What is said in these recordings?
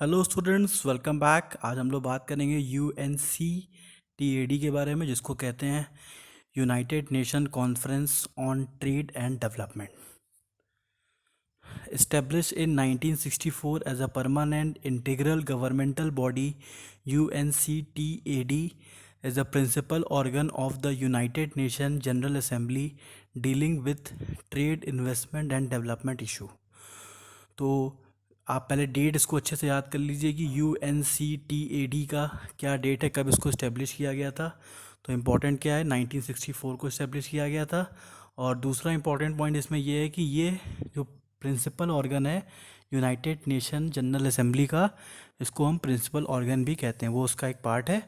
Hello students, welcome back. आज हम लोग बात करेंगे UNCTAD के बारे में, जिसको कहते हैं United nation conference on trade and development. Established in 1964 as a permanent integral governmental body, UNCTAD is the principal organ of the United Nations General Assembly dealing with trade, investment and development issue। तो आप पहले date इसको अच्छे से याद कर लीजिए कि UNCTAD का क्या डेट है, कब इसको इस्टेब्लिश किया गया था। तो इम्पोर्टेंट क्या है, 1964 को इस्टेब्लिश किया गया था। और दूसरा इम्पॉर्टेंट पॉइंट इसमें यह है कि ये जो प्रिंसिपल ऑर्गन है यूनाइटेड नेशन जनरल असेंबली का, इसको हम प्रिंसिपल ऑर्गन भी कहते हैं, वो उसका एक पार्ट है।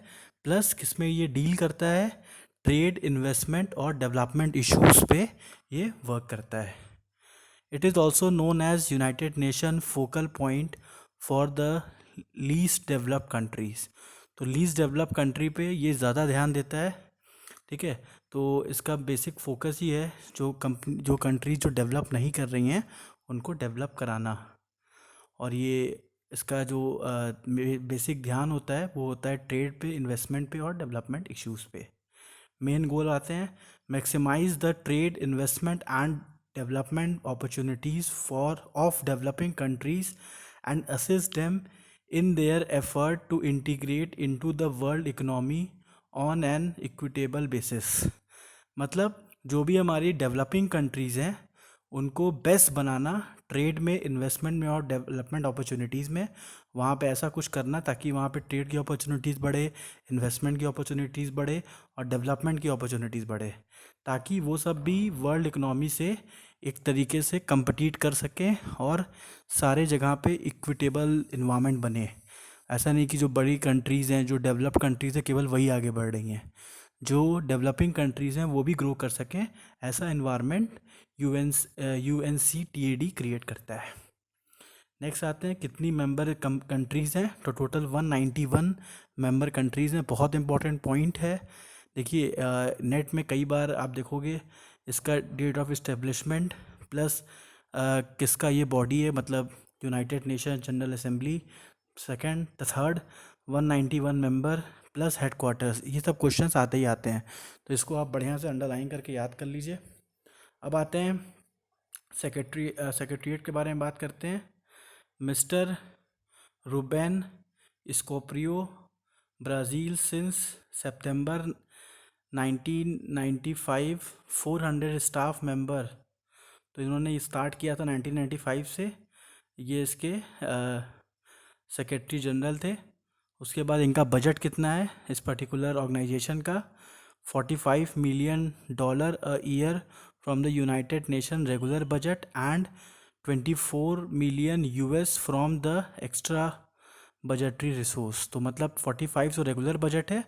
प्लस किसमें ये डील करता है, ट्रेड, इन्वेस्टमेंट और डेवलपमेंट इश्यूज़ पे ये वर्क करता है। It is also known as United Nation focal point for the least developed countries। तो लीस्ट डेवलप कंट्री पे ये ज़्यादा ध्यान देता है, ठीक है। तो इसका बेसिक फोकस ही है जो कंट्री जो डेवलप नहीं कर रही हैं उनको डेवलप कराना। और ये इसका जो बेसिक ध्यान होता है वो होता है ट्रेड पे, इन्वेस्टमेंट पे और डेवलपमेंट इश्यूज़ पे। मेन गोल आते हैं, maximise the trade, investment and development opportunities for of developing countries and assist them in their effort to integrate into the world economy on an equitable basis. मतलब जो भी हमारी developing countries हैं उनको best बनाना trade में, investment में और डेवलपमेंट अपॉर्चुनिटीज़ में। वहाँ पे ऐसा कुछ करना ताकि वहाँ पे ट्रेड की अपॉर्चुनिटीज़ बढ़े, इन्वेस्टमेंट की अपॉर्चुनिटीज़ बढ़े और डेवलपमेंट की अपॉर्चुनिटीज़ बढ़े, ताकि वो सब भी वर्ल्ड इकोनॉमी से एक तरीके से compete कर सकें और सारे जगह पे इक्विटेबल इन्वायरमेंट बने। ऐसा नहीं कि जो बड़ी कंट्रीज़ हैं, जो डेवलप्ड कंट्रीज़ हैं, केवल वही आगे बढ़ रही हैं, जो डेवलपिंग कंट्रीज़ हैं वो भी ग्रो कर सकें। ऐसा इन्वायरमेंट UNCTAD क्रिएट करता है। नेक्स्ट आते हैं, कितनी मेंबर कंट्रीज़ हैं। तो टोटल 191 मेंबर कंट्रीज़ हैं। बहुत इंपॉर्टेंट पॉइंट है। देखिए, नेट में कई बार आप देखोगे इसका डेट ऑफ इस्टेब्लिशमेंट प्लस किसका ये बॉडी है, मतलब United nation general assembly, second, third, 191 member plus headquarters, ये सब क्वेश्चंस आते ही आते हैं। तो इसको आप बढ़िया से अंडरलाइन करके याद कर लीजिए। अब आते हैं सेक्रेटरीट के बारे में बात करते हैं। मिस्टर रूबेन स्कोप्रियो, ब्राज़ील, सिंस सितंबर 1995, 400 स्टाफ मेंबर। तो इन्होंने ये स्टार्ट किया था 1995 से, ये इसके सेक्रेटरी जनरल थे। उसके बाद इनका बजट कितना है इस पर्टिकुलर ऑर्गेनाइजेशन का, $45 million a year from the United nation regular budget and 24 million US from the extra budgetary resource. तो मतलब 45 तो रेगुलर बजट है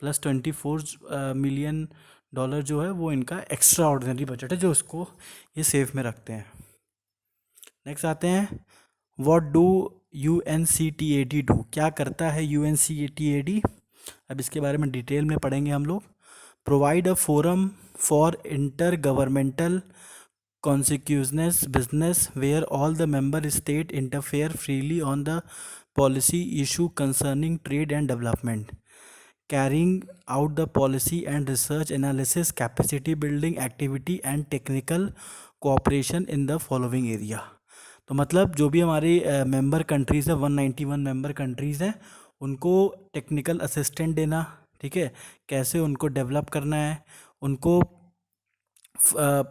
प्लस 24 मिलियन डॉलर जो है वो इनका एक्स्ट्रा ऑर्डिनरी बजट है, जो इसको ये सेफ में रखते हैं। नेक्स्ट आते हैं, व्हाट डू UNCTAD डू, क्या करता है UNCTAD। अब इसके बारे में डिटेल में पढ़ेंगे हम लोग। Provide a forum for inter governmental consequences business where all the member state interfere freely on the policy issue concerning trade and development, carrying out the policy and research analysis, capacity building activity and technical cooperation in the following area। तो मतलब जो भी हमारी member countries है, 191 member countries हैं, उनको technical assistant देना, ठीक है, कैसे उनको डेवलप करना है, उनको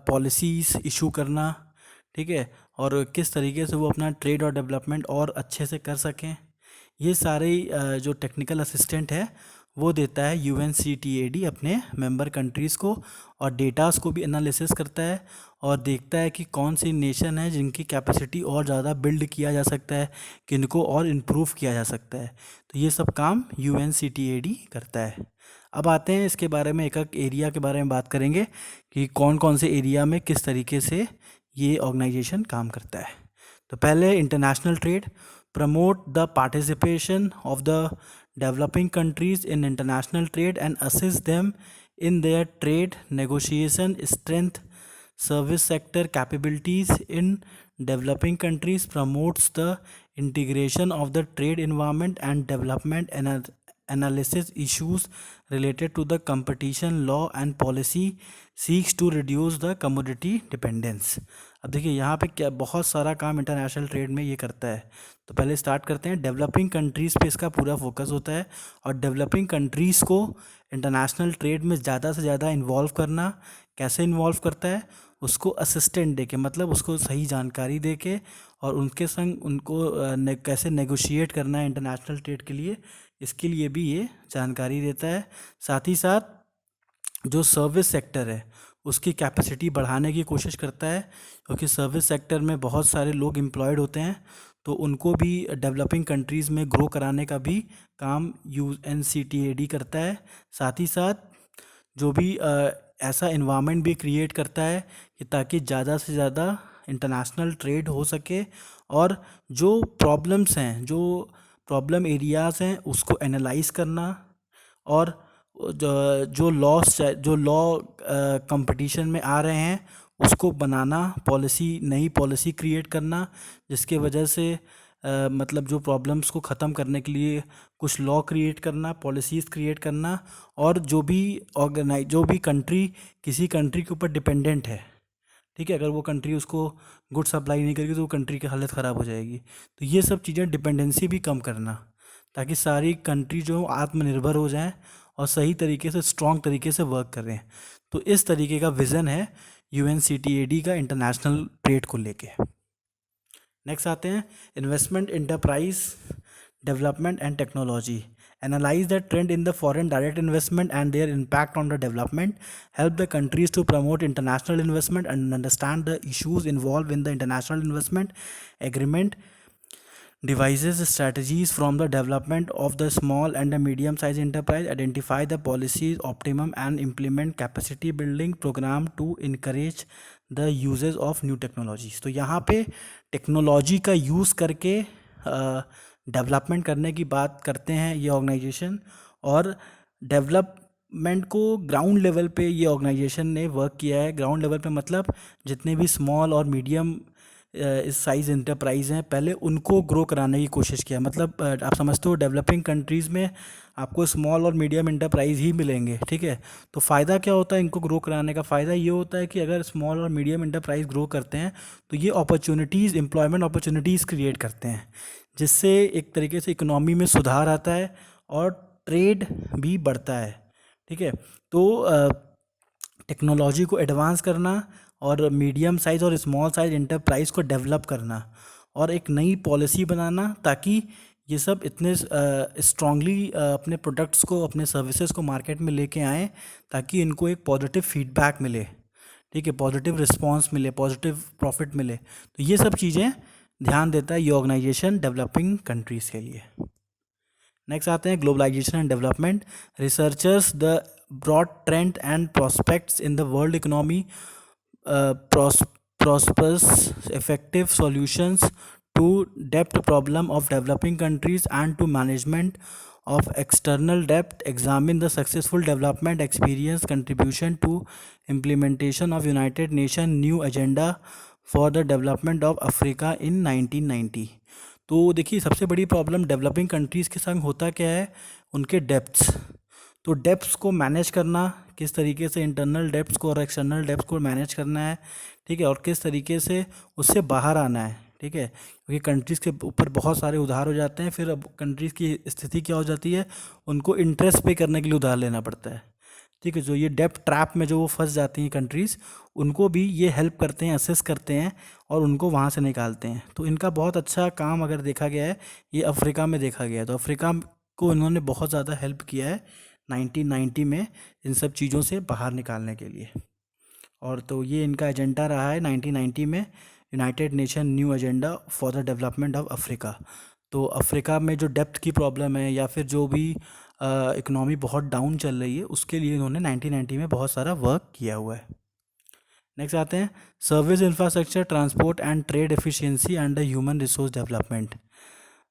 पॉलिसीज़ इशू करना, ठीक है, और किस तरीके से वो अपना ट्रेड और डेवलपमेंट और अच्छे से कर सकें, ये सारे जो टेक्निकल असिस्टेंट है वो देता है UNCTAD अपने मेंबर कंट्रीज़ को। और डेटास को भी एनालिसिस करता है और देखता है कि कौन सी नेशन है जिनकी कैपेसिटी और ज़्यादा बिल्ड किया जा सकता है, किनको और इम्प्रूव किया जा सकता है। तो ये सब काम UNCTAD करता है। अब आते हैं इसके बारे में, एक एक एरिया के बारे में बात करेंगे कि कौन कौन से एरिया में किस तरीके से ये ऑर्गेनाइजेशन काम करता है। तो पहले international trade, promote the participation of the developing countries in international trade and assist them in their trade negotiation, strength service sector capabilities in developing countries, promotes the integration of the trade environment and development analysis issues related to the competition law and policy seeks to reduce the commodity dependence. अब देखिए यहाँ पे क्या बहुत सारा काम international trade में ये करता है. तो पहले स्टार्ट करते हैं. डेवलपिंग कंट्रीज़ पे इसका पूरा फोकस होता है और डेवलपिंग कंट्रीज़ को इंटरनेशनल ट्रेड में ज़्यादा से ज़्यादा इन्वॉल्व करना. कैसे इन्वॉल्व करता है? उसको असिस्टेंट दे के, मतलब उसको सही जानकारी दे के और उनके संग उनको कैसे नेगोशिएट करना है इंटरनेशनल ट्रेड के लिए, इसके लिए भी ये जानकारी देता है. साथ ही साथ जो सर्विस सेक्टर है उसकी कैपेसिटी बढ़ाने की कोशिश करता है, क्योंकि सर्विस सेक्टर में बहुत सारे लोग एम्प्लॉयड होते हैं, तो उनको भी डेवलपिंग कंट्रीज़ में ग्रो कराने का भी काम UNCTAD करता है. साथ ही साथ जो भी ऐसा इन्वामेंट भी क्रिएट करता है कि ताकि ज़्यादा से ज़्यादा इंटरनेशनल ट्रेड हो सके और जो प्रॉब्लम्स हैं, जो प्रॉब्लम एरियाज़ हैं, उसको एनालाइज करना और जो लॉ कंपटीशन में आ रहे हैं उसको बनाना, नई पॉलिसी क्रिएट करना, जिसके वजह से मतलब जो प्रॉब्लम्स को ख़त्म करने के लिए कुछ लॉ क्रिएट करना, पॉलिसीज़ क्रिएट करना. और जो भी कंट्री किसी कंट्री के ऊपर डिपेंडेंट है, ठीक है, अगर वो कंट्री उसको गुड सप्लाई नहीं करेगी तो वो कंट्री की हालत ख़राब हो जाएगी. तो ये सब चीज़ें, डिपेंडेंसी भी कम करना, ताकि सारी कंट्री जो आत्मनिर्भर हो जाएं और सही तरीके से, स्ट्रॉन्ग तरीके से वर्क करें. तो इस तरीके का विज़न है UNCTAD का इंटरनेशनल ट्रेड को लेके. नेक्स्ट आते हैं investment, enterprise development and technology. Analyze the trend in the foreign direct investment and their impact on the development. Help the countries to promote international investment and understand the issues involved in the international investment agreement. Devises strategies from the development of the small and the medium sized enterprise. Identify the policies optimum and implement capacity building program to encourage the uses of new technologies. तो यहाँ पे technology का use करके development करने की बात करते हैं ये ऑर्गेनाइजेशन. और डेवलपमेंट को ग्राउंड लेवल पे ये ऑर्गेनाइजेशन ने वर्क किया है. ग्राउंड लेवल पे मतलब जितने भी स्मॉल और मीडियम इस साइज़ इंटरप्राइज हैं, पहले उनको ग्रो कराने की कोशिश किया. मतलब आप समझते हो डेवलपिंग कंट्रीज़ में आपको स्मॉल और मीडियम इंटरप्राइज ही मिलेंगे, ठीक है. तो फ़ायदा क्या होता है इनको ग्रो कराने का? फ़ायदा ये होता है कि अगर स्मॉल और मीडियम इंटरप्राइज ग्रो करते हैं तो ये अपॉर्चुनिटीज़, एम्प्लॉयमेंट अपॉर्चुनिटीज़ क्रिएट करते हैं, जिससे एक तरीके से इकोनॉमी में सुधार आता है और ट्रेड भी बढ़ता है, ठीक है. तो टेक्नोलॉजी को एडवांस करना और मीडियम साइज़ और स्मॉल साइज़ इंटरप्राइज को डेवलप करना और एक नई पॉलिसी बनाना, ताकि ये सब इतने स्ट्रांगली अपने प्रोडक्ट्स को, अपने सर्विसेज को मार्केट में लेके आएँ, ताकि इनको एक पॉजिटिव फीडबैक मिले, ठीक है, पॉजिटिव रिस्पांस मिले, पॉजिटिव प्रॉफिट मिले. तो ये सब चीज़ें ध्यान देता है ये ऑर्गेनाइजेशन डेवलपिंग कंट्रीज़ के लिए. नेक्स्ट आते हैं globalisation and development. Researchers the broad trend and prospects in the world economy, prospers effective solutions to debt problem of developing countries and to management of external debt. Examine the successful development experience, contribution to implementation of United Nations new agenda for the development of Africa in 1990. तो देखिए सबसे बड़ी problem developing countries के संग होता क्या है? उनके डेप्ट्स. तो डेप्ट्स को मैनेज करना, किस तरीके से इंटरनल डेप्ट्स को और एक्सटर्नल डेप्ट्स को मैनेज करना है, ठीक है, और किस तरीके से उससे बाहर आना है, ठीक है, क्योंकि कंट्रीज़ के ऊपर बहुत सारे उधार हो जाते हैं. फिर अब कंट्रीज़ की स्थिति क्या हो जाती है? उनको इंटरेस्ट पे करने के लिए उधार लेना पड़ता है, ठीक है. जो ये डेप्ट ट्रैप में जो वो फंस जाती हैं कंट्रीज़, उनको भी ये हेल्प करते हैं, असिस्ट करते हैं और उनको वहाँ से निकालते हैं. तो इनका बहुत अच्छा काम अगर देखा गया है, ये अफ्रीका में देखा गया है. तो अफ्रीका को इन्होंने बहुत ज़्यादा हेल्प किया है 1990 में इन सब चीज़ों से बाहर निकालने के लिए. और तो ये इनका एजेंडा रहा है 1990 में, United nation new agenda for the development of Africa. तो अफ्रीका में जो डेप्थ की प्रॉब्लम है या फिर जो भी इकोनॉमी बहुत डाउन चल रही है, उसके लिए इन्होंने 1990 में बहुत सारा वर्क किया हुआ है. नेक्स्ट आते हैं service infrastructure, transport and trade efficiency and the human resource development.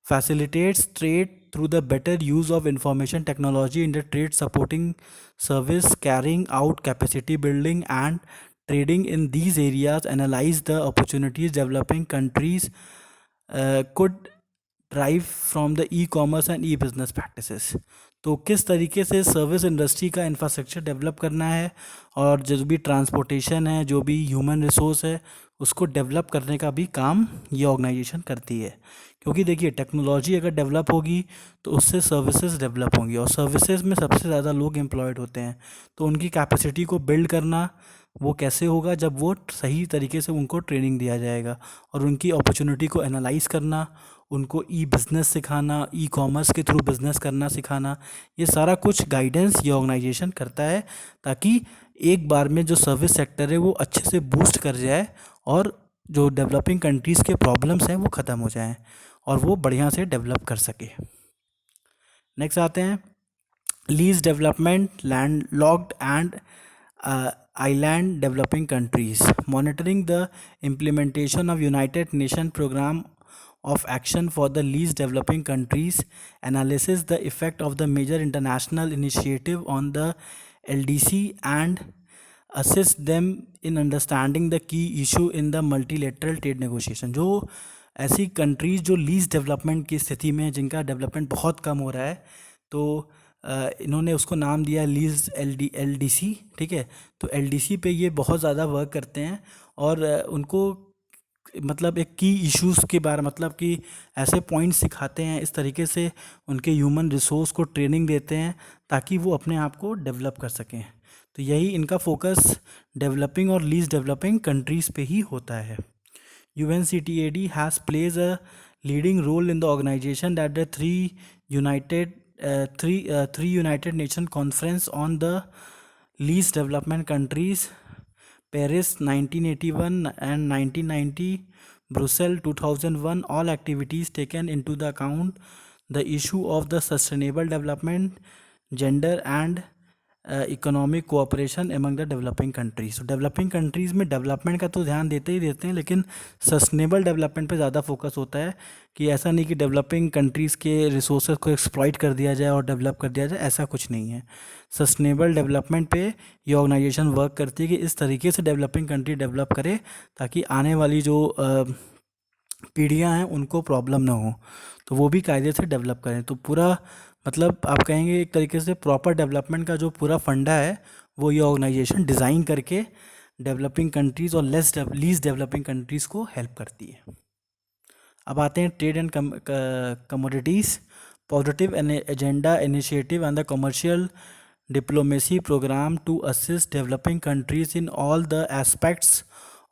Facilitates trade through the better use of information technology in the trade, supporting service, carrying out capacity building and trading in these areas. Analyze the opportunities developing countries could drive from the e commerce and E business practices. तो किस तरीके से service industry का infrastructure develop करना है और जो भी ट्रांसपोर्टेशन है, जो भी ह्यूमन रिसोर्स है, उसको डेवलप करने का भी काम ये ऑर्गेनाइजेशन करती है। क्योंकि देखिए, टेक्नोलॉजी अगर डेवलप होगी तो उससे सर्विसेज डेवलप होंगी, और सर्विसेज में सबसे ज़्यादा लोग एम्प्लॉयड होते हैं। तो उनकी कैपेसिटी को बिल्ड करना वो कैसे होगा, जब वो सही तरीके से उनको ट्रेनिंग दिया जाएगा, और उनकी अपॉर्चुनिटी को एनालाइज करना, उनको ई बिज़नेस सिखाना, ई कॉमर्स के थ्रू बिज़नेस करना सिखाना, ये सारा कुछ गाइडेंस ये ऑर्गेनाइजेशन करता है, ताकि एक बार में जो सर्विस सेक्टर है वो अच्छे से बूस्ट कर जाए, और जो डेवलपिंग कंट्रीज़ के प्रॉब्लम्स हैं वो ख़त्म हो जाएं, और वो बढ़िया से डेवलप कर सके। नेक्स्ट आते हैं, lease development land locked and island developing countries, monitoring the implementation of United Nations program of action for the least developing countries, analysis the effect of the major international initiative on the LDC, and assist them in understanding the key issue in the multilateral trade negotiation। जो ऐसी countries जो least development की स्थिति में, जिनका development बहुत कम हो रहा है, तो इन्होंने उसको नाम दिया लीज LDC। ठीक है, तो LDC पे ये बहुत ज़्यादा वर्क करते हैं, और उनको मतलब एक की इश्यूज़ के बारे, मतलब कि ऐसे पॉइंट्स सिखाते हैं, इस तरीके से उनके ह्यूमन रिसोर्स को ट्रेनिंग देते हैं ताकि वो अपने आप को डेवलप कर सकें। तो यही इनका फोकस डेवलपिंग और लीस्ट डेवलपिंग कंट्रीज़ पे ही होता है। UNCTAD has plays a leading role in the organization that the three United Nations Conference on the least development countries, Paris 1981 and 1990, Brussels 2001, all activities taken into the account the issue of the sustainable development, gender and economic cooperation among the developing countries. तो developing countries में development का तो ध्यान देते ही देते हैं, लेकिन sustainable development पे ज़्यादा फोकस होता है, कि ऐसा नहीं कि डेवलपिंग कंट्रीज़ के रिसोर्सेज को एक्सप्लॉइट कर दिया जाए और डेवलप कर दिया जाए, ऐसा कुछ नहीं है। सस्टेनेबल डेवलपमेंट पे ये ऑर्गेनाइजेशन वर्क करती है कि इस तरीके से डेवलपिंग कंट्री डेवलप करे ताकि आने वाली जो पीढ़ियाँ हैं उनको प्रॉब्लम ना हो, तो वो भी कायदे से डेवलप करें। तो पूरा मतलब आप कहेंगे एक तरीके से प्रॉपर डेवलपमेंट का जो पूरा फंडा है वो ये ऑर्गेनाइजेशन डिज़ाइन करके डेवलपिंग कंट्रीज़ और लीस्ट डेवलपिंग कंट्रीज़ को हेल्प करती है। अब आते हैं trade and commodities, positive agenda initiative and the commercial diplomacy programme to assist developing countries in all the aspects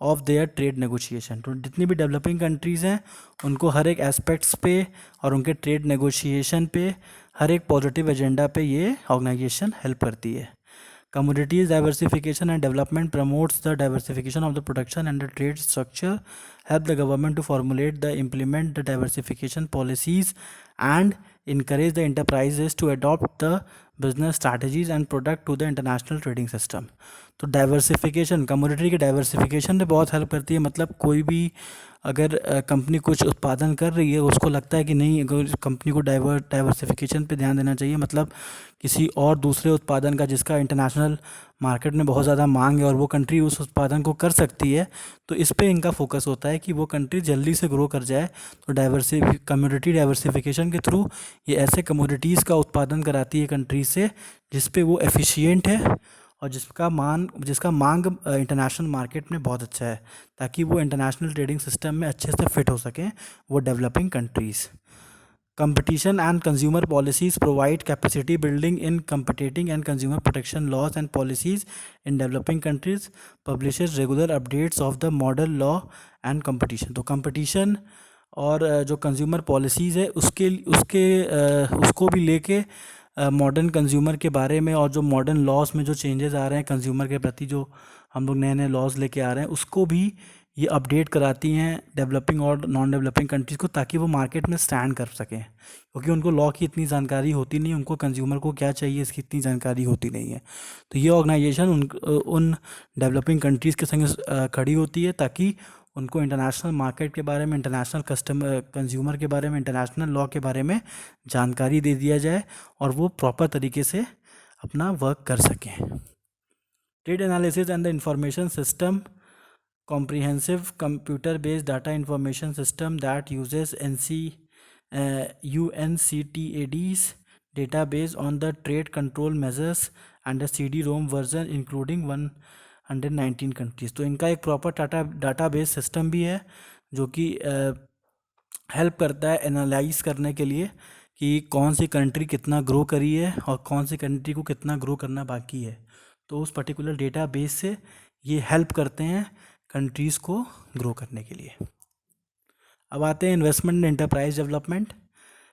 of their trade negotiation. तो जितनी भी डेवलपिंग कंट्रीज़ हैं उनको हर एक एस्पेक्ट्स पे और उनके ट्रेड नेगोशिएशन पे, हर एक पॉजिटिव एजेंडा पे ये ऑर्गेनाइजेशन हेल्प करती है। Commodities diversification and development promotes the diversification of the production and the trade structure, help the government to formulate the implement the diversification policies, and encourage the enterprises to adopt the business strategies and product to the international trading system। तो diversification, commodity के diversification में बहुत help करती है। मतलब कोई भी अगर कंपनी कुछ उत्पादन कर रही है, उसको लगता है कि नहीं, अगर कंपनी को डाइवर्सिफिकेशन पे ध्यान देना चाहिए, मतलब किसी और दूसरे उत्पादन का जिसका इंटरनेशनल मार्केट में बहुत ज़्यादा मांग है और वो कंट्री उस उत्पादन को कर सकती है, तो इस पे इनका फोकस होता है कि वो कंट्री जल्दी से ग्रो कर जाए। तो कम्योडिटी डाइवर्सिफिकेशन के थ्रू ये ऐसे कमोडिटीज़ का उत्पादन कराती है कंट्री से जिस पे वो एफिशिएंट है और जिसका मांग इंटरनेशनल मार्केट में बहुत अच्छा है, ताकि वो इंटरनेशनल ट्रेडिंग सिस्टम में अच्छे से फिट हो सकें वो developing countries. Competition and consumer policies provide capacity building in competing and consumer protection laws and policies in developing countries, publishes regular updates of the model law and competition। तो competition और जो consumer policies है उसको भी लेके modern consumer के बारे में, और जो मॉडर्न लॉज में जो चेंजेस आ रहे हैं कंज्यूमर के प्रति, जो हम लोग नए नए लॉज लेके आ रहे हैं, उसको भी ये अपडेट कराती हैं डेवलपिंग और नॉन डेवलपिंग कंट्रीज़ को, ताकि वो मार्केट में स्टैंड कर सकें। क्योंकि उनको लॉ की इतनी जानकारी होती नहीं, उनको कंज्यूमर को क्या चाहिए इसकी इतनी जानकारी होती नहीं है। तो ये ऑर्गेनाइजेशन उन डेवलपिंग कंट्रीज़ के संग खड़ी होती है ताकि उनको इंटरनेशनल मार्केट के बारे में, इंटरनेशनल कंज्यूमर के बारे में, इंटरनेशनल लॉ के बारे में जानकारी दे दिया जाए और वो प्रॉपर तरीके से अपना वर्क कर सकें। Trade analysis and the information system, comprehensive computer based data information system that uses UNCTAD's database on the trade control measures and the CD-ROM version including 119 countries। तो इनका एक प्रॉपर डाटाबेस सिस्टम भी है जो कि help करता है analyse करने के लिए कि कौन सी कंट्री कितना ग्रो करी है और कौन सी कंट्री को कितना ग्रो करना बाकी है। तो उस पर्टिकुलर डेटाबेस से ये हेल्प करते हैं कंट्रीज़ को ग्रो करने के लिए। अब आते हैं investment and enterprise development.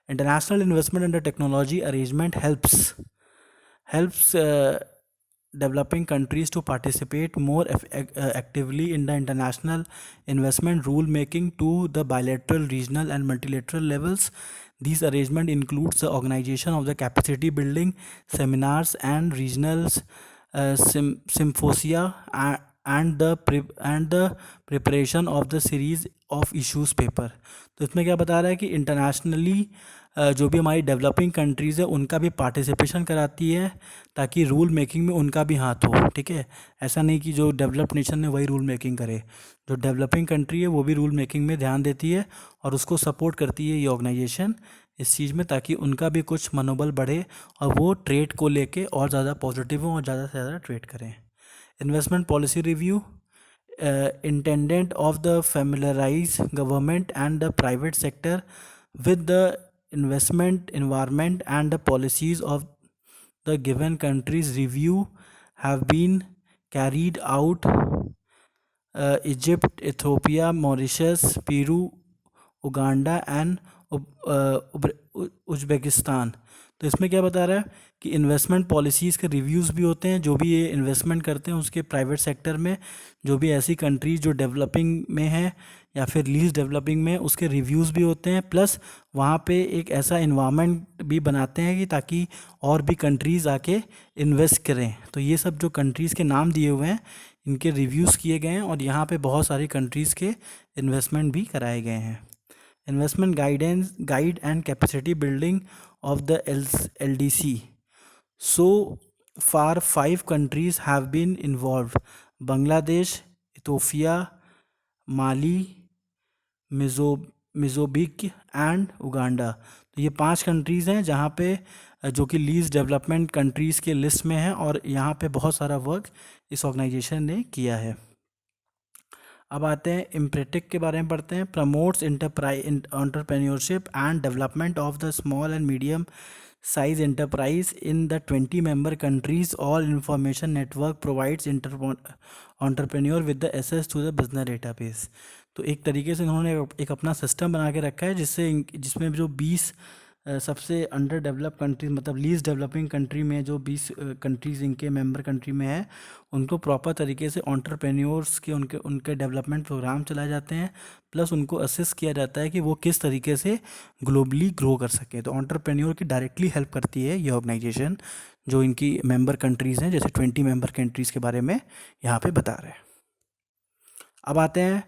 International investment and technology arrangement helps developing countries to participate more actively in the international investment rule making to the bilateral, regional and multilateral levels. These arrangement includes the organization of the capacity building seminars and regional symposia and the preparation of the series of issues paper। तो इसमें क्या बता रहा है कि internationally जो भी हमारी डेवलपिंग कंट्रीज़ है उनका भी पार्टिसिपेशन कराती है ताकि रूल मेकिंग में उनका भी हाथ हो। ठीक है, ऐसा नहीं कि जो डेवलप्ड नेशन है वही रूल मेकिंग करे, जो डेवलपिंग कंट्री है वो भी रूल मेकिंग में ध्यान देती है और उसको सपोर्ट करती है ये ऑर्गेनाइजेशन इस चीज़ में, ताकि उनका भी कुछ मनोबल बढ़े और वो ट्रेड को लेके और ज़्यादा पॉजिटिव हों और ज़्यादा से ज़्यादा ट्रेड करें। Investment policy review intended of the familiarize government and the private sector with the investment environment and the policies of the given countries। Review have been carried out Egypt, Ethiopia, Mauritius, Peru, Uganda and Uzbekistan. तो इसमें क्या बता रहा है कि investment policies के reviews भी होते हैं, जो भी ये इन्वेस्टमेंट करते हैं उसके प्राइवेट सेक्टर में, जो भी ऐसी कंट्रीज जो डेवलपिंग में है या फिर लीस्ट डेवलपिंग में, उसके रिव्यूज़ भी होते हैं। प्लस वहाँ पे एक ऐसा इन्वामेंट भी बनाते हैं कि ताकि और भी कंट्रीज़ आके इन्वेस्ट करें। तो ये सब जो कंट्रीज़ के नाम दिए हुए हैं इनके रिव्यूज़ किए गए हैं और यहाँ पे बहुत सारी कंट्रीज़ के इन्वेस्टमेंट भी कराए गए हैं। Investment guide and capacity building of the LDC। So far 5 countries have been involved: Bangladesh, Ethiopia, Mali, Mozambique and Uganda। तो ये 5 कंट्रीज़ हैं जहाँ पे जो कि लीस्ट डेवलपमेंट कंट्रीज़ के लिस्ट में है और यहाँ पे बहुत सारा वर्क इस ऑर्गेनाइजेशन ने किया है। अब आते हैं इम्प्रेटिक के बारे में पढ़ते हैं। Promotes entrepreneurship and development of the small and medium size enterprise in the 20 member countries. All information network provides entrepreneur with the access to the business database. तो एक तरीके से इन्होंने एक अपना सिस्टम बना के रखा है जिसमें जो 20 सबसे अंडर डेवलप कंट्रीज मतलब लीस्ट डेवलपिंग कंट्री में जो 20 कंट्रीज़ इनके मेंबर कंट्री में है उनको प्रॉपर तरीके से एंटरप्रेन्योर्स के उनके डेवलपमेंट प्रोग्राम चलाए जाते हैं। प्लस उनको असिस्ट किया जाता है कि वो किस तरीके से ग्लोबली ग्रो कर सकें। तो एंटरप्रेन्योर की डायरेक्टली हेल्प करती है ये ऑर्गेनाइजेशन जो इनकी मेंबर कंट्रीज़ हैं, जैसे 20 मेंबर कंट्रीज़ के बारे में यहाँ पे बता रहे हैं। अब आते हैं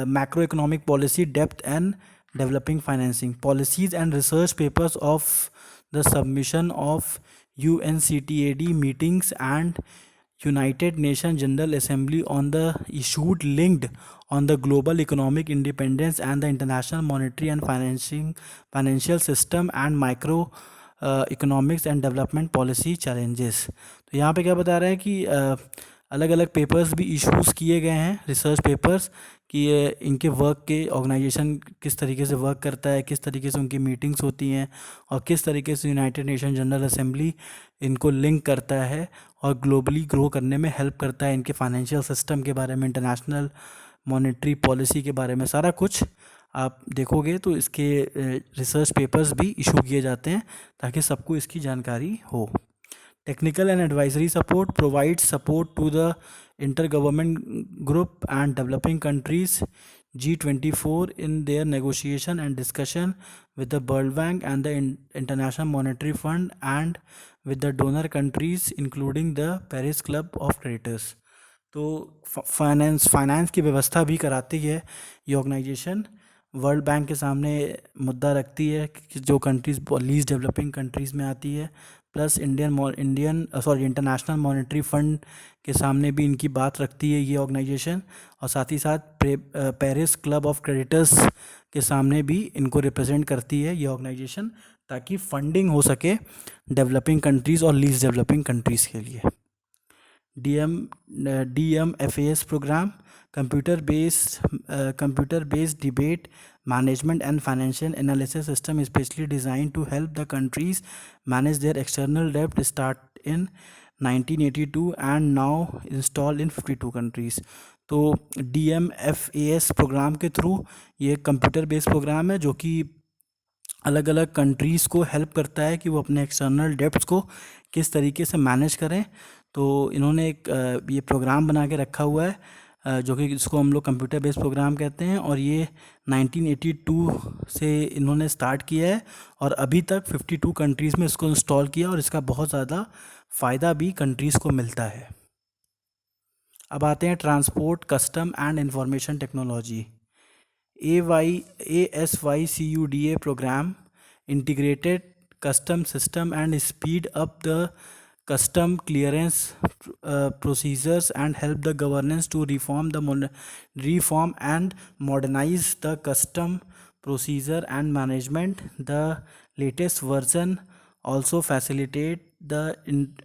macro economic policy depth and developing financing policies and research papers of the submission of UNCTAD meetings and United Nations General Assembly on the issued linked on the global economic independence and the international monetary and financial system and micro economics and development policy challenges। तो यहाँ पे क्या बता रहे हैं कि अलग अलग पेपर्स भी इश्यूज़ किए गए हैं, रिसर्च पेपर्स, कि इनके वर्क के ऑर्गेनाइजेशन किस तरीके से वर्क करता है, किस तरीके से उनकी मीटिंग्स होती हैं और किस तरीके से यूनाइटेड नेशन जनरल असेंबली इनको लिंक करता है और ग्लोबली ग्रो करने में हेल्प करता है। इनके फाइनेंशियल सिस्टम के बारे में, इंटरनेशनल मॉनेटरी पॉलिसी के बारे में सारा कुछ आप देखोगे तो इसके रिसर्च पेपर्स भी इशू किए जाते हैं ताकि सबको इसकी जानकारी हो। Technical and advisory support provides support to the intergovernment group and developing countries G24 in their negotiation and discussion with the World Bank and the International Monetary Fund and with the donor countries including the Paris Club of Creditors। तो finance की व्यवस्था भी कराती है ये organisation. World bank के सामने मुद्दा रखती है कि जो कंट्रीज़ लीस्ट डेवलपिंग कंट्रीज़ में आती है प्लस इंटरनेशनल मॉनेटरी फंड के सामने भी इनकी बात रखती है ये ऑर्गेनाइजेशन, और साथ ही साथ पेरिस क्लब ऑफ क्रेडिटर्स के सामने भी इनको रिप्रेजेंट करती है ये ऑर्गेनाइजेशन, ताकि फंडिंग हो सके डेवलपिंग कंट्रीज़ और लीस्ट डेवलपिंग कंट्रीज़ के लिए। DMFAS program, computer based debate management and financial analysis system specially designed to help the countries manage their external debt, start in 1982 and now installed in 52 countries। तो DMFAS programme के through ये computer based programme है जो कि अलग अलग countries को help करता है कि वो अपने एक्सटर्नल डेब्ट्स को किस तरीके से मैनेज करें। तो इन्होंने एक ये प्रोग्राम बना के रखा हुआ है जो कि इसको हम लोग कंप्यूटर बेस्ड प्रोग्राम कहते हैं, और ये 1982 से इन्होंने स्टार्ट किया है और अभी तक 52 कंट्रीज़ में इसको इंस्टॉल किया, और इसका बहुत ज़्यादा फ़ायदा भी कंट्रीज़ को मिलता है। अब आते हैं transport, custom and information technology. ASYCUDA program integrated custom system and speed up the custom clearance procedures and help the governance to reform and modernize the custom procedure and management. The latest version also facilitate the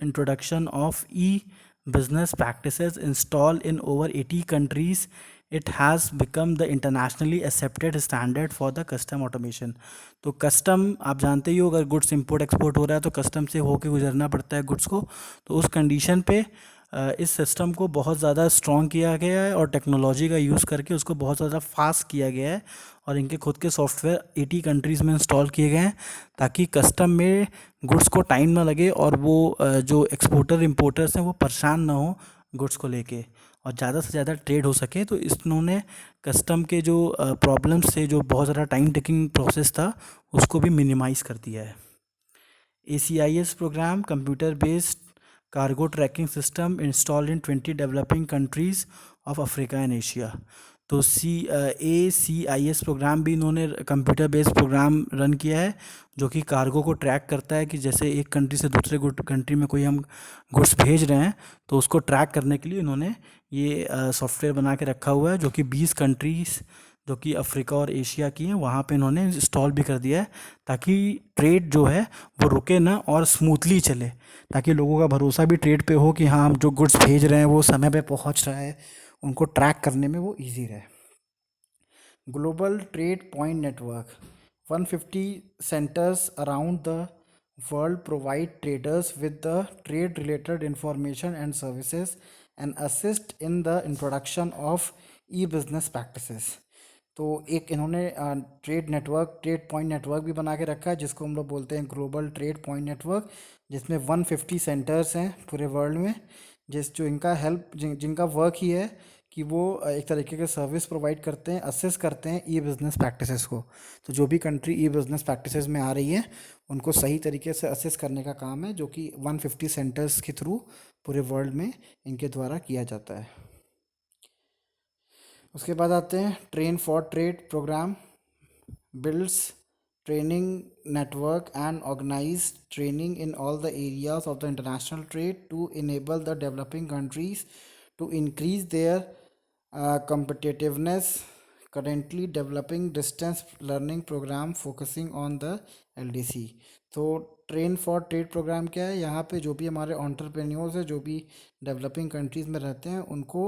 introduction of e-business practices installed in over 80 countries. It has become the internationally accepted standard for the custom automation। तो custom आप जानते ही हो, अगर goods import export हो रहा है तो custom से होके गुजरना पड़ता है गुड्स को। तो उस कंडीशन पे इस सिस्टम को बहुत ज़्यादा स्ट्रॉन्ग किया गया है और टेक्नोलॉजी का यूज़ करके उसको बहुत ज़्यादा फास्ट किया गया है, और इनके खुद के सॉफ्टवेयर 80 कंट्रीज़ में इंस्टॉल किए गए हैं ताकि कस्टम में गुड्स को टाइम ना लगे और वो जो एक्सपोर्टर इम्पोर्टर्स हैं वो परेशान ना हो गुड्स को लेके, और ज़्यादा से ज़्यादा ट्रेड हो सके। तो इन्होंने कस्टम के जो प्रॉब्लम्स थे, जो बहुत ज़्यादा टाइम टेकिंग प्रोसेस था, उसको भी मिनिमाइज़ कर दिया है। ACIS program, computer based cargo tracking system installed in 20 developing countries of Africa and Asia. तो ACIS प्रोग्राम भी इन्होंने कंप्यूटर बेस्ड प्रोग्राम रन किया है जो कि कार्गो को ट्रैक करता है कि जैसे एक कंट्री से दूसरे कंट्री में कोई हम गुड्स भेज रहे हैं तो उसको ट्रैक करने के लिए इन्होंने ये सॉफ्टवेयर बना के रखा हुआ है, जो कि 20 कंट्रीज़ जो कि अफ्रीका और एशिया की हैं वहाँ पे इन्होंने इंस्टॉल भी कर दिया है, ताकि ट्रेड जो है वो रुके ना और स्मूथली चले, ताकि लोगों का भरोसा भी ट्रेड पे हो कि हाँ हम जो गुड्स भेज रहे हैं वो समय पे पहुँच रहा है, उनको ट्रैक करने में वो ईजी रहे। Global trade point network, 150 centres around the world provide traders with the trade related information and services and assist in the introduction of E business practices. तो एक इन्होंने ट्रेड पॉइंट नेटवर्क भी बना के रखा है जिसको हम लोग बोलते हैं ग्लोबल ट्रेड पॉइंट नेटवर्क, जिसमें 150 सेंटर्स हैं पूरे वर्ल्ड में, जो इनका जिनका वर्क ही है कि वो एक तरीके के सर्विस प्रोवाइड करते हैं, असेस करते हैं ई बिज़नेस प्रैक्टिसेस को। तो जो भी कंट्री ई बिज़नेस प्रैक्टिसेस में आ रही है उनको सही तरीके से असेस करने का काम है, जो कि 150 सेंटर्स के थ्रू पूरे वर्ल्ड में इनके द्वारा किया जाता है। उसके बाद आते हैं train for trade program, builds training network and organise training in all the areas of the international trade to enable the developing countries to increase their competitiveness, currently developing distance learning program focusing on the LDC। तो train for trade programme क्या है, यहाँ पे जो भी हमारे entrepreneurs हैं जो भी डेवलपिंग कंट्रीज़ में रहते हैं उनको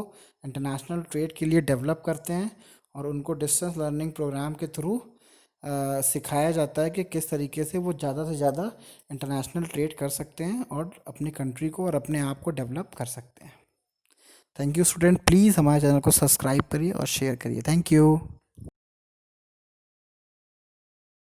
इंटरनेशनल ट्रेड के लिए डेवलप करते हैं, और उनको डिस्टेंस लर्निंग प्रोग्राम के थ्रू सिखाया जाता है कि किस तरीके से वो ज़्यादा से ज़्यादा इंटरनेशनल ट्रेड कर सकते हैं और अपनी कंट्री को और अपने आप को डेवलप कर सकते हैं। थैंक यू स्टूडेंट, प्लीज़ हमारे चैनल को सब्सक्राइब करिए और शेयर करिए। Thank you.